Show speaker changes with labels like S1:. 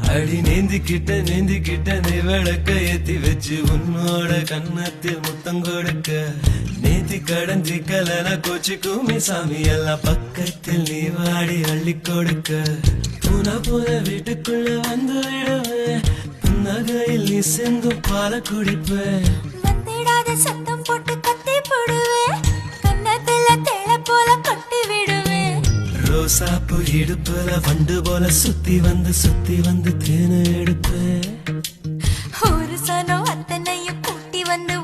S1: அடி நீந்திக்கிட்ட நீ விளக்க ஏத்தி வச்சு உன்னோட கன்னத்தில் முத்தம் கொடுக்க நேத்தி கடந்தி கலன கோச்சு கூமி சாமி எல்லாம் பக்கத்தில் நீ வாடி அள்ளி கொடுக்க பூனா போல வீட்டுக்குள்ள வந்து விடுவேன் புன்னகையில் நீ செங்கும் பால குடிப்பேன்
S2: வந்திடாத சத்தம் போட்டு கத்தி போடுவேன் கன்னத்துல தேள போல கொட்டி விடுவேன்
S1: ரோசாப்பு இடுப்புல வண்டு போல சுத்தி வந்து தேனை எடுப்பேன்
S2: ஒரு சனம் அத்தனையும் கூட்டி வந்து